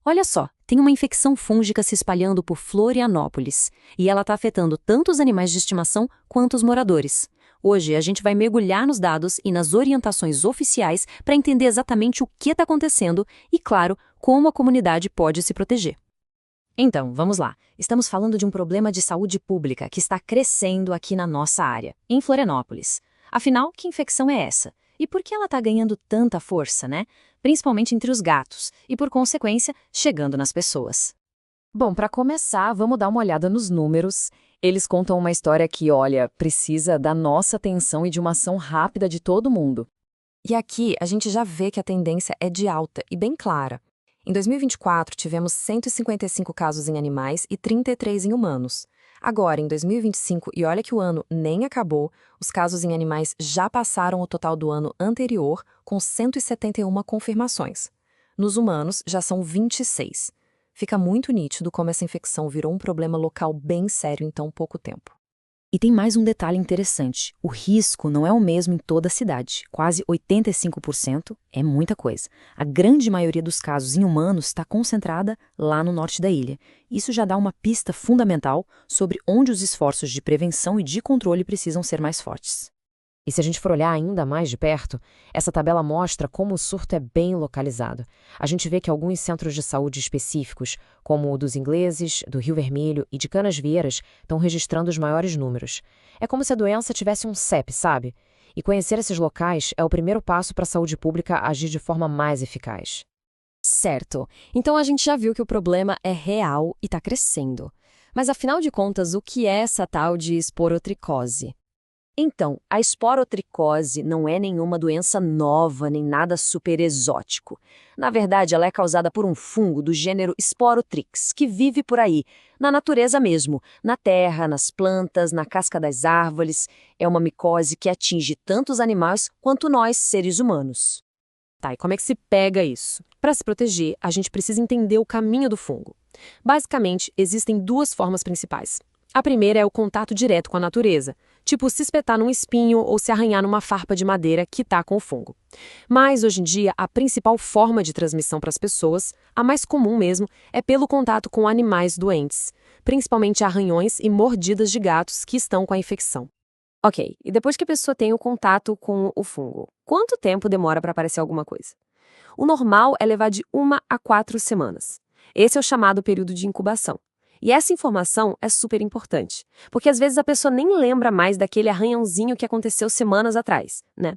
Olha só, tem uma infecção fúngica se espalhando por Florianópolis, e ela está afetando tanto os animais de estimação quanto os moradores. Hoje, a gente vai mergulhar nos dados e nas orientações oficiais para entender exatamente o que está acontecendo e, claro, como a comunidade pode se proteger. Então, vamos lá. Estamos falando de um problema de saúde pública que está crescendo aqui na nossa área, em Florianópolis. Afinal, que infecção é essa? E por que ela está ganhando tanta força, né? Principalmente entre os gatos e, por consequência, chegando nas pessoas. Bom, para começar, vamos dar uma olhada nos números. Eles contam uma história que, olha, precisa da nossa atenção e de uma ação rápida de todo mundo. E aqui a gente já vê que a tendência é de alta e bem clara. Em 2024, tivemos 155 casos em animais e 33 em humanos. Agora, em 2025, e olha que o ano nem acabou, os casos em animais já passaram o total do ano anterior, com 171 confirmações. Nos humanos, já são 26. Fica muito nítido como essa infecção virou um problema local bem sério em tão pouco tempo. E tem mais um detalhe interessante. O risco não é o mesmo em toda a cidade. Quase 85% é muita coisa. A grande maioria dos casos em humanos está concentrada lá no norte da ilha. Isso já dá uma pista fundamental sobre onde os esforços de prevenção e de controle precisam ser mais fortes. E se a gente for olhar ainda mais de perto, essa tabela mostra como o surto é bem localizado. A gente vê que alguns centros de saúde específicos, como o dos ingleses, do Rio Vermelho e de Canasvieiras, estão registrando os maiores números. É como se a doença tivesse um CEP, sabe? E conhecer esses locais é o primeiro passo para a saúde pública agir de forma mais eficaz. Certo. Então a gente já viu que o problema é real e está crescendo. Mas afinal de contas, o que é essa tal de esporotricose? Então, a esporotricose não é nenhuma doença nova nem nada super exótico. Na verdade, ela é causada por um fungo do gênero Sporotrix, que vive por aí, na natureza mesmo, na terra, nas plantas, na casca das árvores. É uma micose que atinge tanto os animais quanto nós, seres humanos. Tá, e como é que se pega isso? Para se proteger, a gente precisa entender o caminho do fungo. Basicamente, existem duas formas principais. A primeira é o contato direto com a natureza, tipo se espetar num espinho ou se arranhar numa farpa de madeira que está com o fungo. Mas, hoje em dia, a principal forma de transmissão para as pessoas, a mais comum mesmo, é pelo contato com animais doentes, principalmente arranhões e mordidas de gatos que estão com a infecção. Ok, e depois que a pessoa tem o contato com o fungo, quanto tempo demora para aparecer alguma coisa? O normal é levar de 1 a 4 semanas. Esse é o chamado período de incubação. E essa informação é super importante, porque às vezes a pessoa nem lembra mais daquele arranhãozinho que aconteceu semanas atrás, né?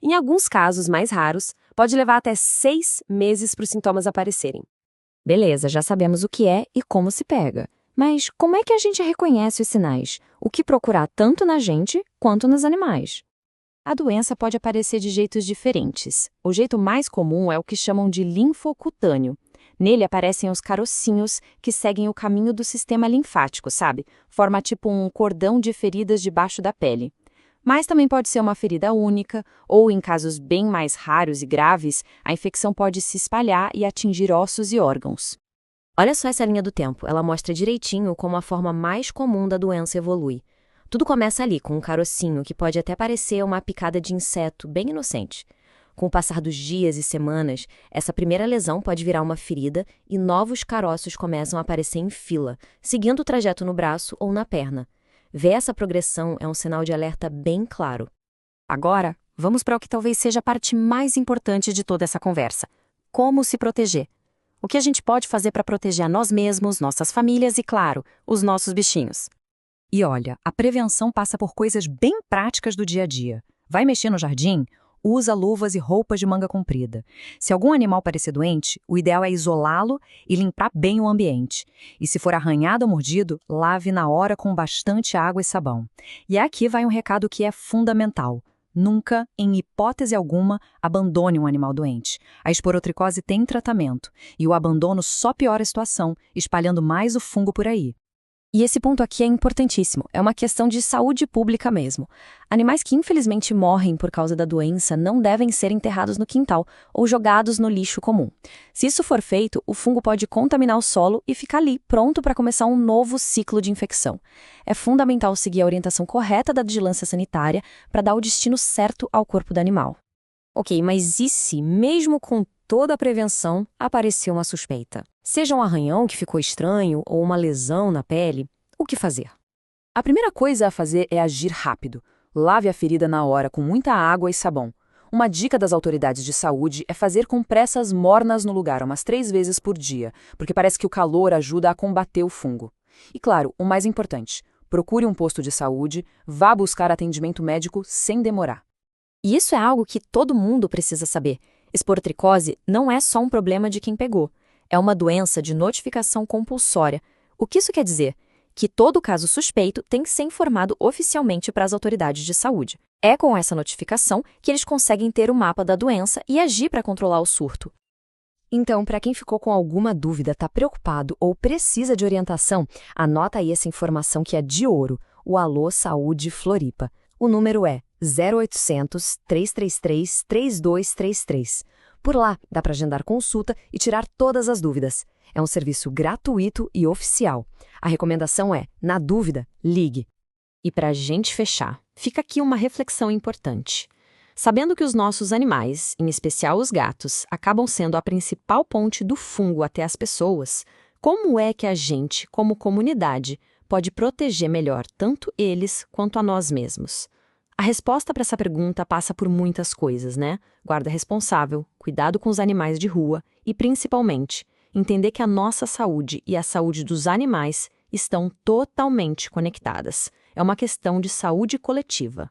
Em alguns casos mais raros, pode levar até 6 meses para os sintomas aparecerem. Beleza, já sabemos o que é e como se pega. Mas como é que a gente reconhece os sinais? O que procurar tanto na gente quanto nos animais? A doença pode aparecer de jeitos diferentes. O jeito mais comum é o que chamam de linfocutâneo. Nele aparecem os carocinhos que seguem o caminho do sistema linfático, sabe? Forma tipo um cordão de feridas debaixo da pele. Mas também pode ser uma ferida única, ou em casos bem mais raros e graves, a infecção pode se espalhar e atingir ossos e órgãos. Olha só essa linha do tempo, ela mostra direitinho como a forma mais comum da doença evolui. Tudo começa ali, com um carocinho, que pode até parecer uma picada de inseto bem inocente. Com o passar dos dias e semanas, essa primeira lesão pode virar uma ferida e novos caroços começam a aparecer em fila, seguindo o trajeto no braço ou na perna. Ver essa progressão é um sinal de alerta bem claro. Agora, vamos para o que talvez seja a parte mais importante de toda essa conversa. Como se proteger? O que a gente pode fazer para proteger a nós mesmos, nossas famílias e, claro, os nossos bichinhos? E olha, a prevenção passa por coisas bem práticas do dia a dia. Vai mexer no jardim? Usa luvas e roupas de manga comprida. Se algum animal parecer doente, o ideal é isolá-lo e limpar bem o ambiente. E se for arranhado ou mordido, lave na hora com bastante água e sabão. E aqui vai um recado que é fundamental. Nunca, em hipótese alguma, abandone um animal doente. A esporotricose tem tratamento, e o abandono só piora a situação, espalhando mais o fungo por aí. E esse ponto aqui é importantíssimo, é uma questão de saúde pública mesmo. Animais que infelizmente morrem por causa da doença não devem ser enterrados no quintal ou jogados no lixo comum. Se isso for feito, o fungo pode contaminar o solo e ficar ali, pronto para começar um novo ciclo de infecção. É fundamental seguir a orientação correta da vigilância sanitária para dar o destino certo ao corpo do animal. Ok, mas e se, mesmo com toda a prevenção, apareceu uma suspeita? Seja um arranhão que ficou estranho ou uma lesão na pele, o que fazer? A primeira coisa a fazer é agir rápido. Lave a ferida na hora com muita água e sabão. Uma dica das autoridades de saúde é fazer compressas mornas no lugar umas 3 vezes por dia, porque parece que o calor ajuda a combater o fungo. E claro, o mais importante, procure um posto de saúde, vá buscar atendimento médico sem demorar. E isso é algo que todo mundo precisa saber. Esporotricose não é só um problema de quem pegou. É uma doença de notificação compulsória. O que isso quer dizer? Que todo caso suspeito tem que ser informado oficialmente para as autoridades de saúde. É com essa notificação que eles conseguem ter o mapa da doença e agir para controlar o surto. Então, para quem ficou com alguma dúvida, está preocupado ou precisa de orientação, anota aí essa informação que é de ouro, o Alô Saúde Floripa. O número é 0800 333 3233. Por lá, dá para agendar consulta e tirar todas as dúvidas. É um serviço gratuito e oficial. A recomendação é, na dúvida, ligue. E para a gente fechar, fica aqui uma reflexão importante. Sabendo que os nossos animais, em especial os gatos, acabam sendo a principal ponte do fungo até as pessoas, como é que a gente, como comunidade, pode proteger melhor tanto eles quanto a nós mesmos? A resposta para essa pergunta passa por muitas coisas, né? Guarda responsável, cuidado com os animais de rua e, principalmente, entender que a nossa saúde e a saúde dos animais estão totalmente conectadas. É uma questão de saúde coletiva.